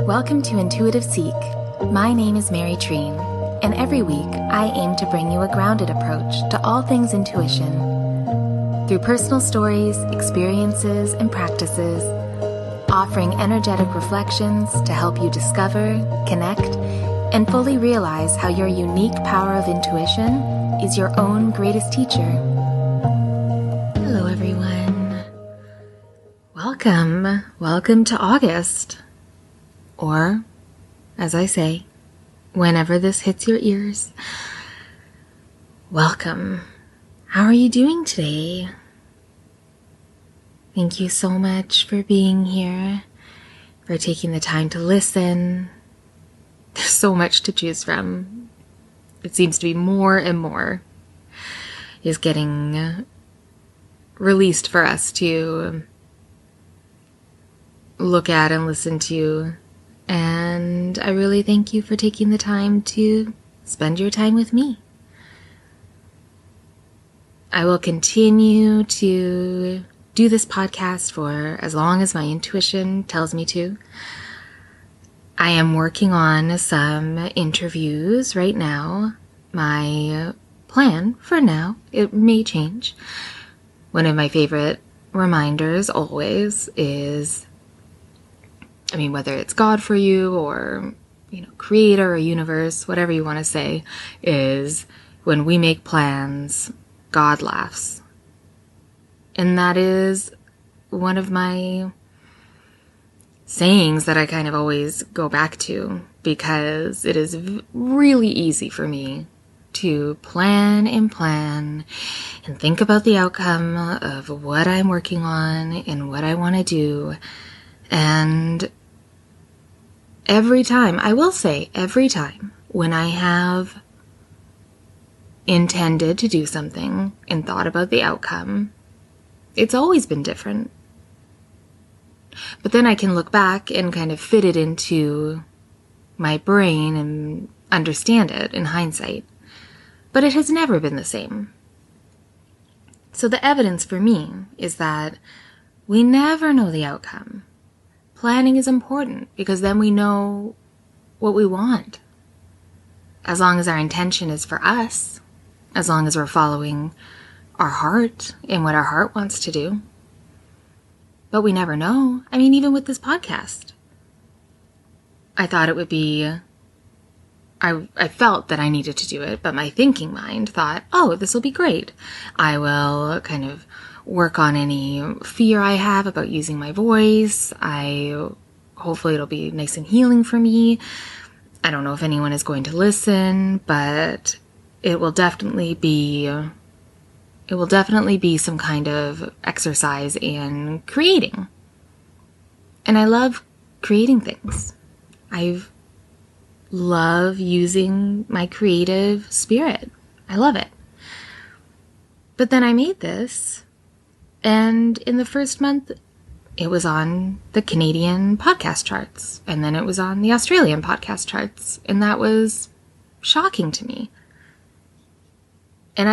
Welcome to Intuitive Seek. My name is Mary Treen, and every week I aim to bring you a grounded approach to all things intuition. Through personal stories, experiences, and practices, offering energetic reflections to help you discover, connect, and fully realize how your unique power of intuition is your own greatest teacher. Hello, everyone. Welcome to August. Or, as I say, whenever this hits your ears, welcome. How are you doing today? Thank you so much for being here, for taking the time to listen. There's so much to choose from. It seems to be more and more is getting released for us to look at and listen to. And I really thank you for taking the time to spend your time with me. I will continue to do this podcast for as long as my intuition tells me to. I am working on some interviews right now. My plan for now, it may change. One of my favorite reminders always is, whether it's God for you or, creator or universe, whatever you want to say, is when we make plans, God laughs. And that is one of my sayings that I kind of always go back to, because it is really easy for me to plan and think about the outcome of what I'm working on and what I want to do. And every time when I have intended to do something and thought about the outcome, it's always been different. But then I can look back and kind of fit it into my brain and understand it in hindsight. But it has never been the same. So the evidence for me is that we never know the outcome. Planning is important because then we know what we want. As long as our intention is for us, as long as we're following our heart and what our heart wants to do. But we never know. Even with this podcast, I thought it would be, I felt that I needed to do it, but my thinking mind thought, oh, this will be great. I will kind of work on any fear I have about using my voice. Hopefully it'll be nice and healing for me. I don't know if anyone is going to listen, but it will definitely be some kind of exercise in creating. And I love creating things. I love using my creative spirit. I love it. But then I made this, and in the first month, it was on the Canadian podcast charts, and then it was on the Australian podcast charts, and that was shocking to me. And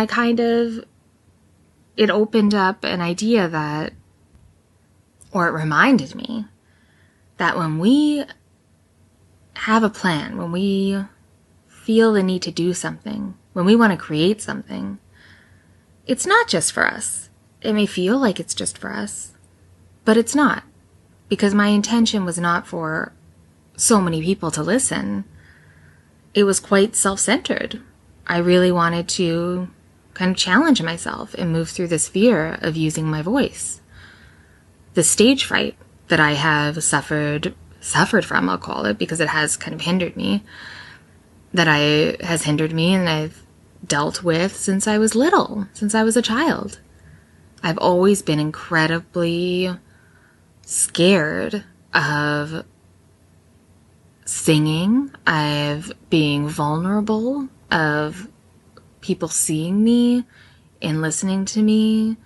it opened up an idea it reminded me that when we have a plan, when we feel the need to do something, when we want to create something, it's not just for us. It may feel like it's just for us, but it's not, because my intention was not for so many people to listen. It was quite self-centered. I really wanted to kind of challenge myself and move through this fear of using my voice. The stage fright that I have suffered from, I'll call it, because it has kind of hindered me, and I've dealt with since I was little, since I was a child. I've always been incredibly scared of singing, of being vulnerable, of people seeing me and listening to me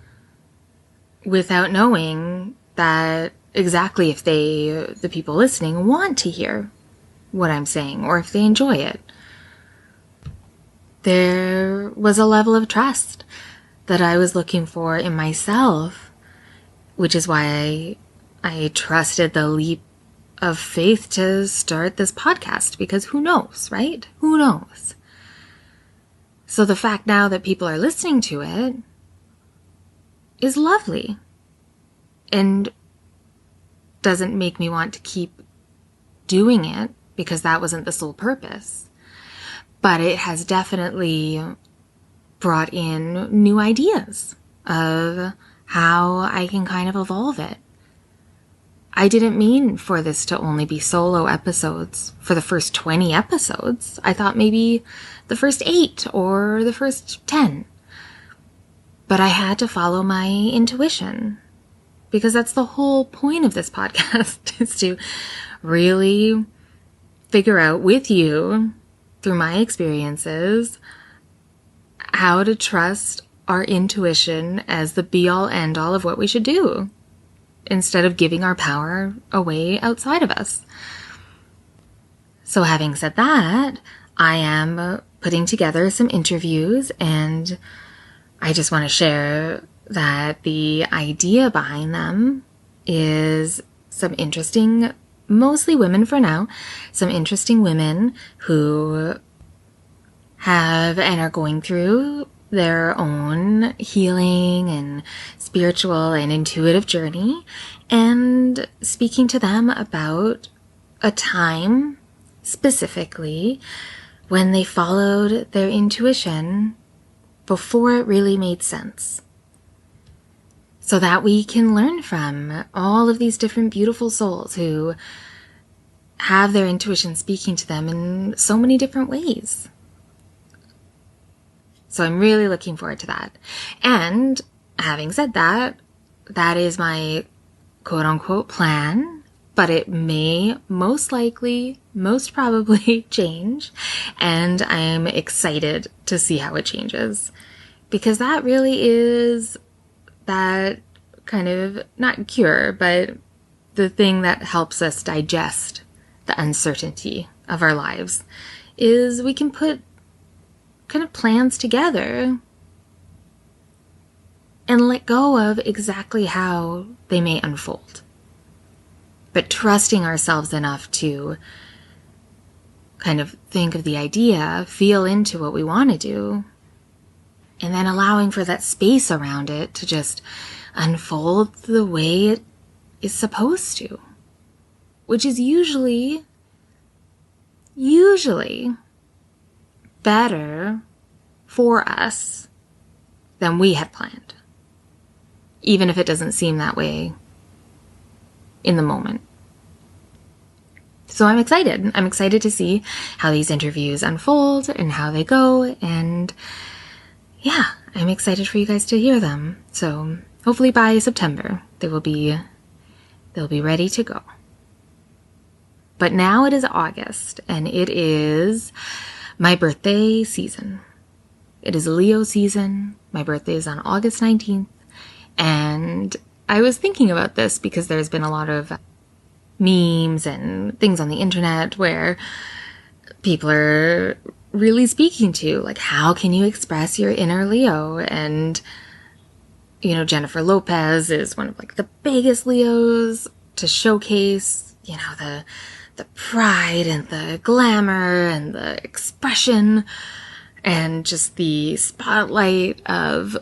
without knowing that exactly if the people listening want to hear what I'm saying or if they enjoy it. There was a level of trust that I was looking for in myself, which is why I trusted the leap of faith to start this podcast, because who knows, right? Who knows? So the fact now that people are listening to it is lovely and doesn't make me want to keep doing it, because that wasn't the sole purpose. But it has definitely brought in new ideas of how I can kind of evolve it. I didn't mean for this to only be solo episodes for the first 20 episodes. I thought maybe the first 8 or the first 10. But I had to follow my intuition, because that's the whole point of this podcast, is to really figure out with you, through my experiences, how to trust our intuition as the be-all end-all of what we should do, instead of giving our power away outside of us. So having said that, I am putting together some interviews, and I just want to share that the idea behind them is some interesting, mostly women for now, some interesting women who have and are going through their own healing and spiritual and intuitive journey, and speaking to them about a time specifically when they followed their intuition before it really made sense, so that we can learn from all of these different beautiful souls who have their intuition speaking to them in so many different ways. So I'm really looking forward to that. And having said that, that is my quote-unquote plan, but it may most likely, most probably change, and I'm excited to see how it changes, because that really is that kind of, not cure, but the thing that helps us digest the uncertainty of our lives, is we can put kind of plans together and let go of exactly how they may unfold, but trusting ourselves enough to kind of think of the idea, feel into what we want to do, and then allowing for that space around it to just unfold the way it is supposed to, which is usually better for us than we had planned, even if it doesn't seem that way in the moment. So I'm excited. I'm excited to see how these interviews unfold and how they go, and yeah, I'm excited for you guys to hear them. So hopefully by September they'll be ready to go. But now it is August, and it is my birthday season. It is Leo season. My birthday is on August 19th. And I was thinking about this because there's been a lot of memes and things on the internet where people are really speaking to, like, how can you express your inner Leo? And, you know, Jennifer Lopez is one of, like, the biggest Leos to showcase, you know, the pride and the glamour and the expression and just the spotlight of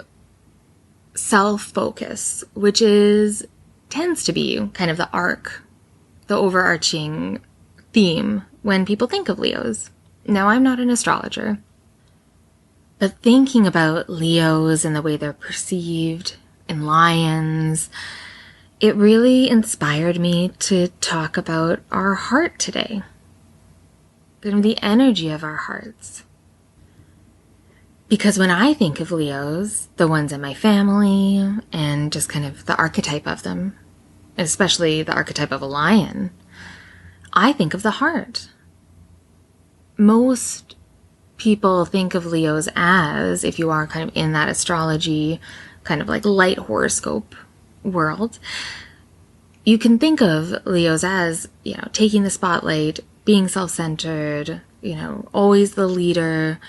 self-focus, which tends to be kind of the overarching theme when people think of Leos. Now, I'm not an astrologer, but thinking about Leos and the way they're perceived and lions, it really inspired me to talk about our heart today, and the energy of our hearts. Because when I think of Leos, the ones in my family, and just kind of the archetype of them, especially the archetype of a lion, I think of the heart. Most people think of Leos as, if you are kind of in that astrology, kind of like light horoscope world, you can think of Leos as, you know, taking the spotlight, being self-centered, you know, always the leader,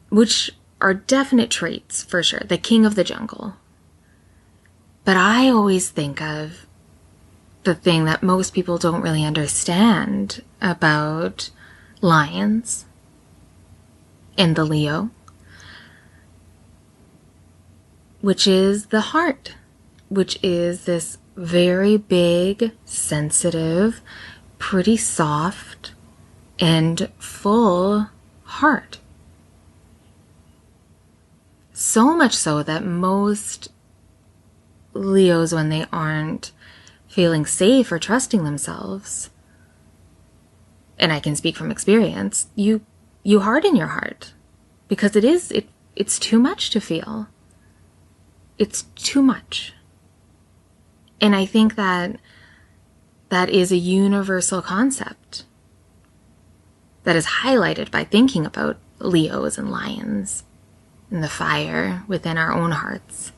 which are definite traits for sure, the king of the jungle. But I always think of the thing that most people don't really understand about lions and the Leo, which is the heart, which is this very big, sensitive, pretty soft, and full heart. So much so that most Leos, when they aren't feeling safe or trusting themselves, and I can speak from experience, you harden your heart because it's too much to feel. It's too much. And I think that is a universal concept that is highlighted by thinking about Leos and lions and the fire within our own hearts.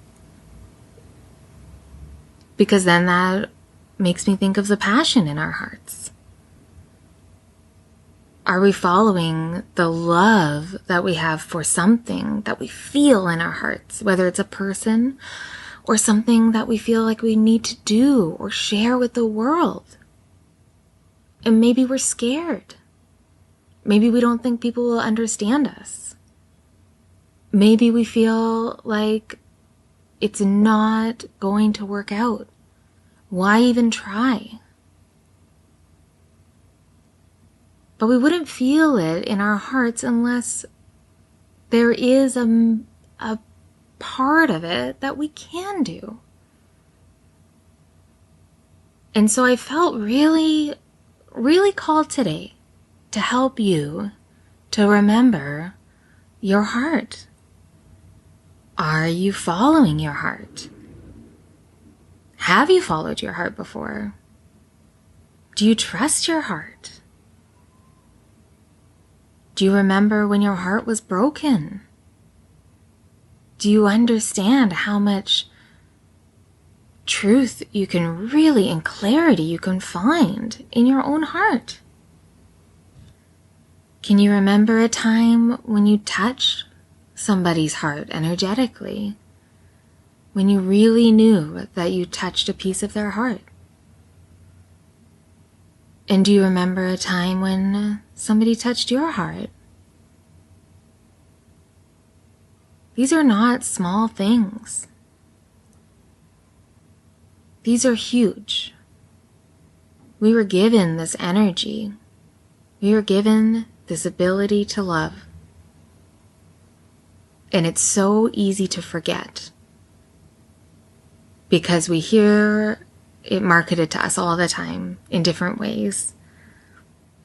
Because then that makes me think of the passion in our hearts. Are we following the love that we have for something that we feel in our hearts, whether it's a person or something that we feel like we need to do or share with the world? And maybe we're scared. Maybe we don't think people will understand us. Maybe we feel like it's not going to work out. Why even try? But we wouldn't feel it in our hearts unless there is a part of it that we can do. And so I felt really, really called today to help you to remember your heart. Are you following your heart? Have you followed your heart before? Do you trust your heart? Do you remember when your heart was broken? Do you understand how much truth you can really, and clarity you can find in your own heart? Can you remember a time when you touched somebody's heart energetically? When you really knew that you touched a piece of their heart? And do you remember a time when somebody touched your heart? These are not small things. These are huge. We were given this energy. We were given this ability to love. And it's so easy to forget because we hear it marketed to us all the time in different ways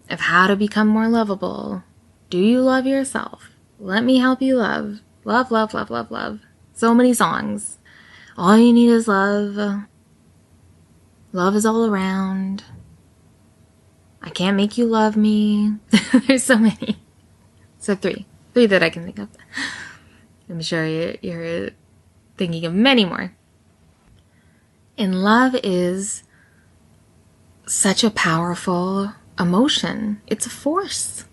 of how to become more lovable. Do you love yourself? Let me help you love. Love, love, love, love, love. So many songs. All you need is love. Love is all around. I can't make you love me. There's so many. So three that I can think of. I'm sure you're thinking of many more. And love is such a powerful emotion. It's a force.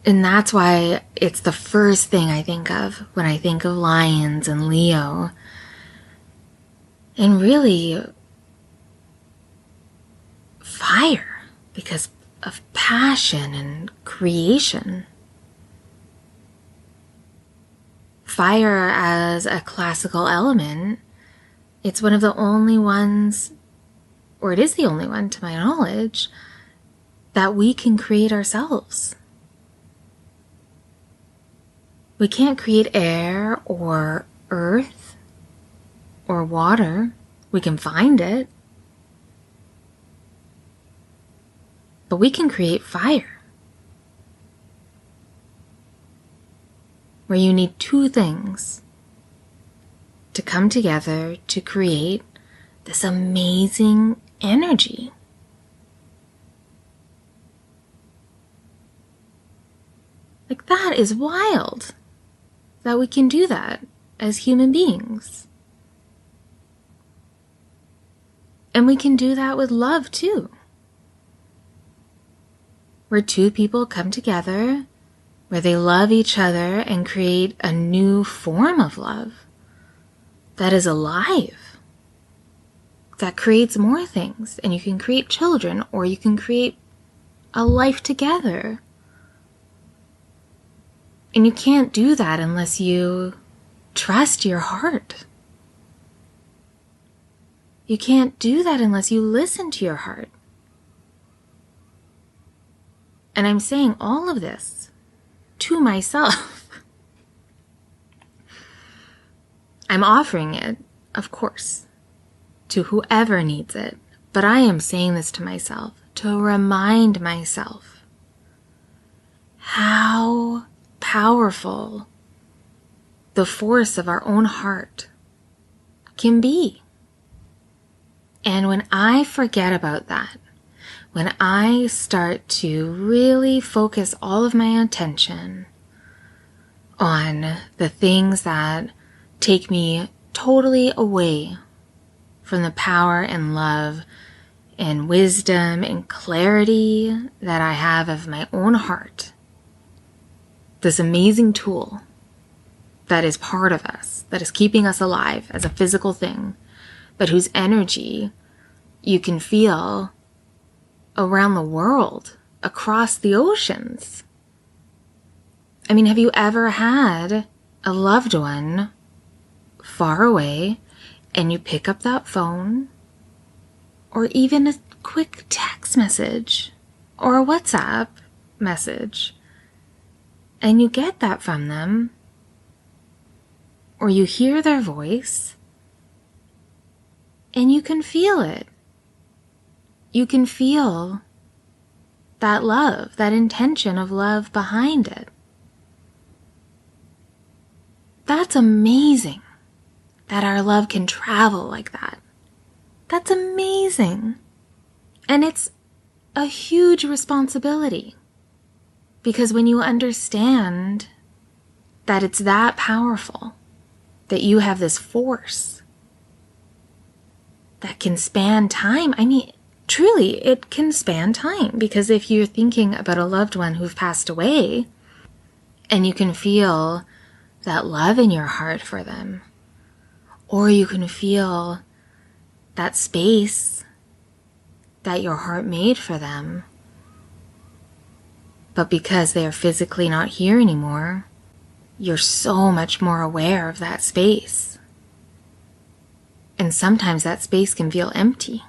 And that's why it's the first thing I think of when I think of lions and Leo. And really, fire, because of passion and creation. Fire as a classical element, it's one of the only ones, or it is the only one to my knowledge, that we can create ourselves. We can't create air or earth or water. We can find it. But we can create fire. Where you need two things to come together to create this amazing energy. Like, that is wild that we can do that as human beings. And we can do that with love too. Where two people come together, where they love each other and create a new form of love that is alive, that creates more things, and you can create children, or you can create a life together. And you can't do that unless you trust your heart. You can't do that unless you listen to your heart. And I'm saying all of this to myself. I'm offering it, of course, to whoever needs it. But I am saying this to myself to remind myself how powerful the force of our own heart can be. And when I forget about that, when I start to really focus all of my attention on the things that take me totally away from the power and love and wisdom and clarity that I have of my own heart, this amazing tool that is part of us, that is keeping us alive as a physical thing, but whose energy you can feel around the world, across the oceans. I mean, have you ever had a loved one far away and you pick up that phone, or even a quick text message or a WhatsApp message, and you get that from them, or you hear their voice, and you can feel it. You can feel that love, that intention of love behind it. That's amazing that our love can travel like that. That's amazing. And it's a huge responsibility, because when you understand that it's that powerful, that you have this force that can span time. I mean, truly, it can span time, because if you're thinking about a loved one who've passed away and you can feel that love in your heart for them, or you can feel that space that your heart made for them, but because they are physically not here anymore, you're so much more aware of that space. And sometimes that space can feel empty.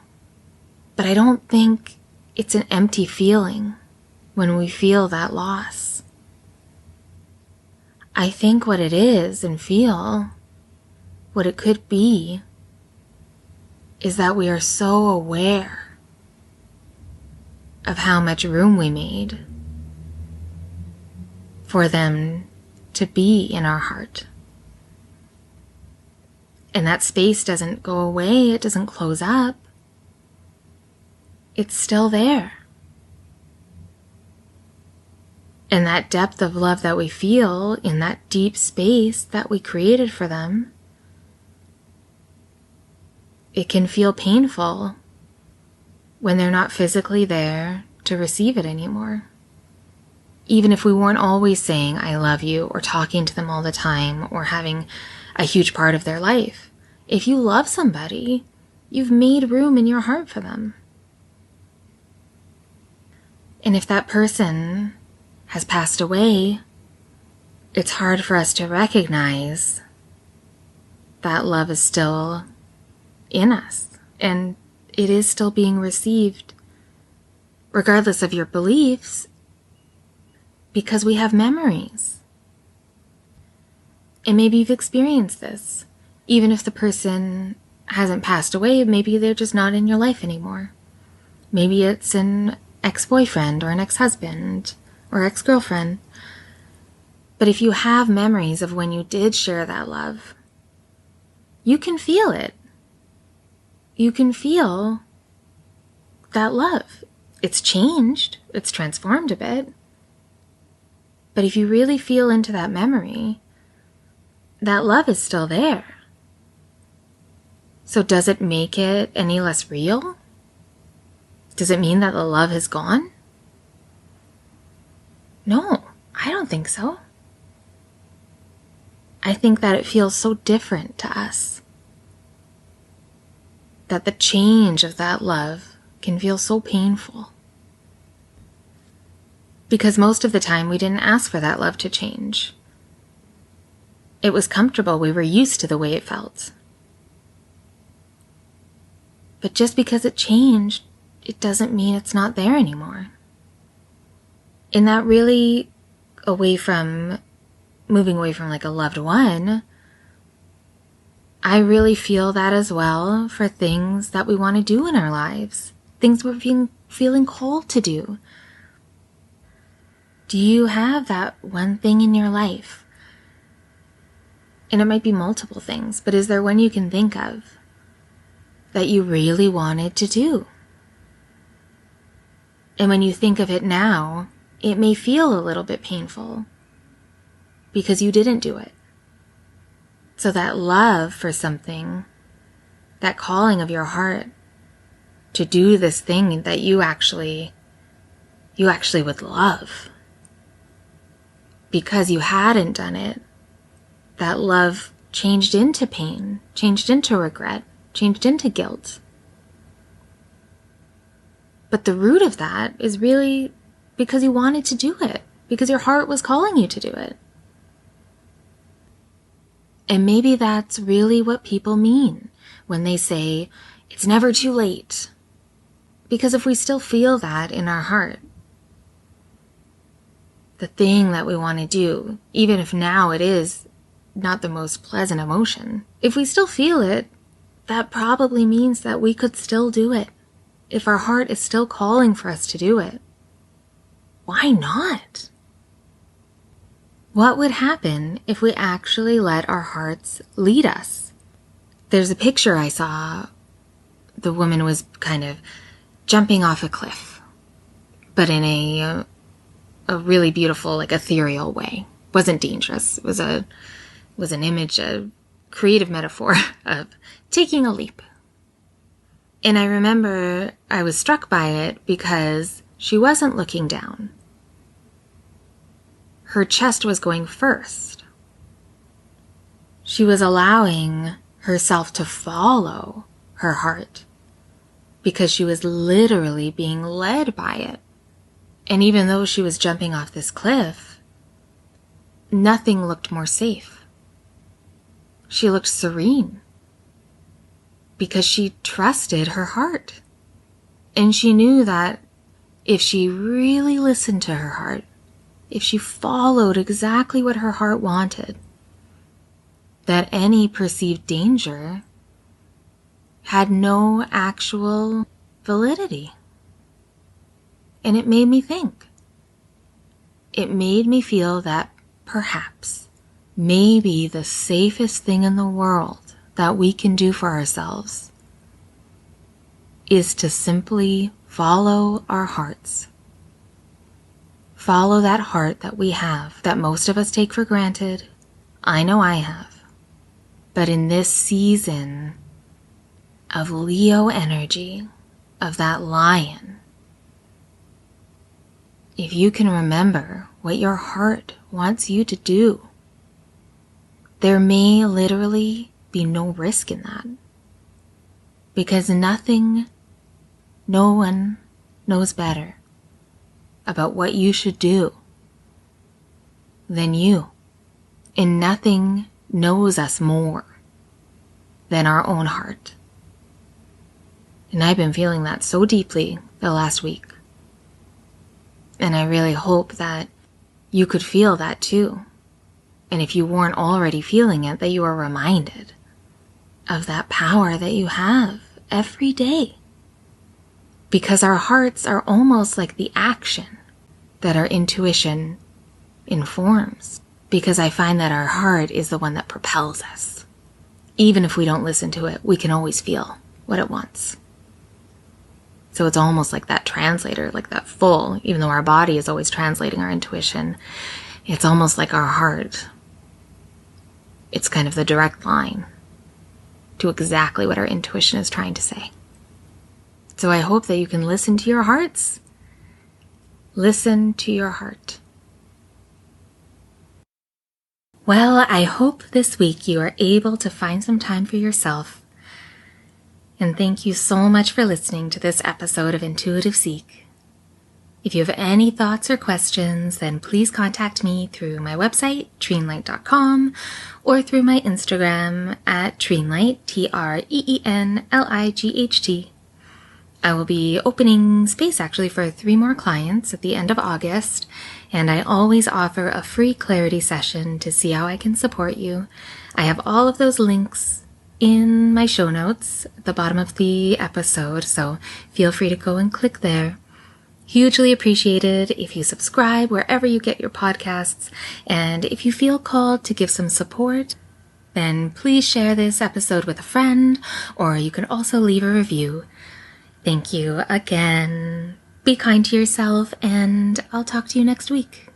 But I don't think it's an empty feeling when we feel that loss. I think what it is and feel, what it could be, is that we are so aware of how much room we made for them to be in our heart. And that space doesn't go away, it doesn't close up. It's still there. And that depth of love that we feel in that deep space that we created for them, it can feel painful when they're not physically there to receive it anymore. Even if we weren't always saying, I love you, or talking to them all the time, or having a huge part of their life. If you love somebody, you've made room in your heart for them. And if that person has passed away, it's hard for us to recognize that love is still in us, and it is still being received, regardless of your beliefs, because we have memories. And maybe you've experienced this. Even if the person hasn't passed away, maybe they're just not in your life anymore. Maybe it's an ex-boyfriend or an ex-husband or ex-girlfriend. But if you have memories of when you did share that love, you can feel it. You can feel that love. It's changed. It's transformed a bit. But if you really feel into that memory, that love is still there. So does it make it any less real? Does it mean that the love has gone? No, I don't think so. I think that it feels so different to us. that the change of that love can feel so painful. Because most of the time we didn't ask for that love to change. It was comfortable, we were used to the way it felt. But just because it changed, it doesn't mean it's not there anymore. And that really, moving away from like a loved one, I really feel that as well for things that we want to do in our lives, things we're feeling called to do. Do you have that one thing in your life? And it might be multiple things, but is there one you can think of that you really wanted to do? And when you think of it now, it may feel a little bit painful because you didn't do it. So that love for something, that calling of your heart to do this thing that you actually would love, because you hadn't done it, that love changed into pain, changed into regret, changed into guilt. But the root of that is really because you wanted to do it, because your heart was calling you to do it. And maybe that's really what people mean when they say, it's never too late. Because if we still feel that in our heart, the thing that we want to do, even if now it is not the most pleasant emotion, if we still feel it, that probably means that we could still do it. If our heart is still calling for us to do it, why not? What would happen if we actually let our hearts lead us? There's a picture I saw. The woman was kind of jumping off a cliff, but in a really beautiful, like ethereal way. Wasn't dangerous. It was an image, a creative metaphor of taking a leap. And I remember I was struck by it because she wasn't looking down. Her chest was going first. She was allowing herself to follow her heart because she was literally being led by it. And even though she was jumping off this cliff, nothing looked more safe. She looked serene because she trusted her heart. And she knew that if she really listened to her heart, if she followed exactly what her heart wanted, that any perceived danger had no actual validity. And it made me think. It made me feel that perhaps, maybe the safest thing in the world that we can do for ourselves is to simply follow our hearts. Follow that heart that we have, that most of us take for granted. I know I have. But in this season of Leo energy, of that lion, if you can remember what your heart wants you to do, there may literally be no risk in that. Because no one knows better about what you should do than you. And nothing knows us more than our own heart. And I've been feeling that so deeply the last week. And I really hope that you could feel that too. And if you weren't already feeling it, that you are reminded of that power that you have every day. Because our hearts are almost like the action that our intuition informs. Because I find that our heart is the one that propels us. Even if we don't listen to it, we can always feel what it wants. So it's almost like that translator, like that full, even though our body is always translating our intuition, it's almost like our heart. It's kind of the direct line to exactly what our intuition is trying to say. So I hope that you can listen to your hearts. Listen to your heart. Well, I hope this week you are able to find some time for yourself And thank you so much for listening to this episode of Intuitive Seek. If you have any thoughts or questions, then please contact me through my website, treenlight.com, or through my Instagram at treenlight, TREENLIGHT. I will be opening space actually for 3 more clients at the end of August, and I always offer a free clarity session to see how I can support you. I have all of those links in my show notes at the bottom of the episode, so feel free to go and click there. Hugely appreciated if you subscribe wherever you get your podcasts, and if you feel called to give some support, then please share this episode with a friend, or you can also leave a review. Thank you again. Be kind to yourself, and I'll talk to you next week.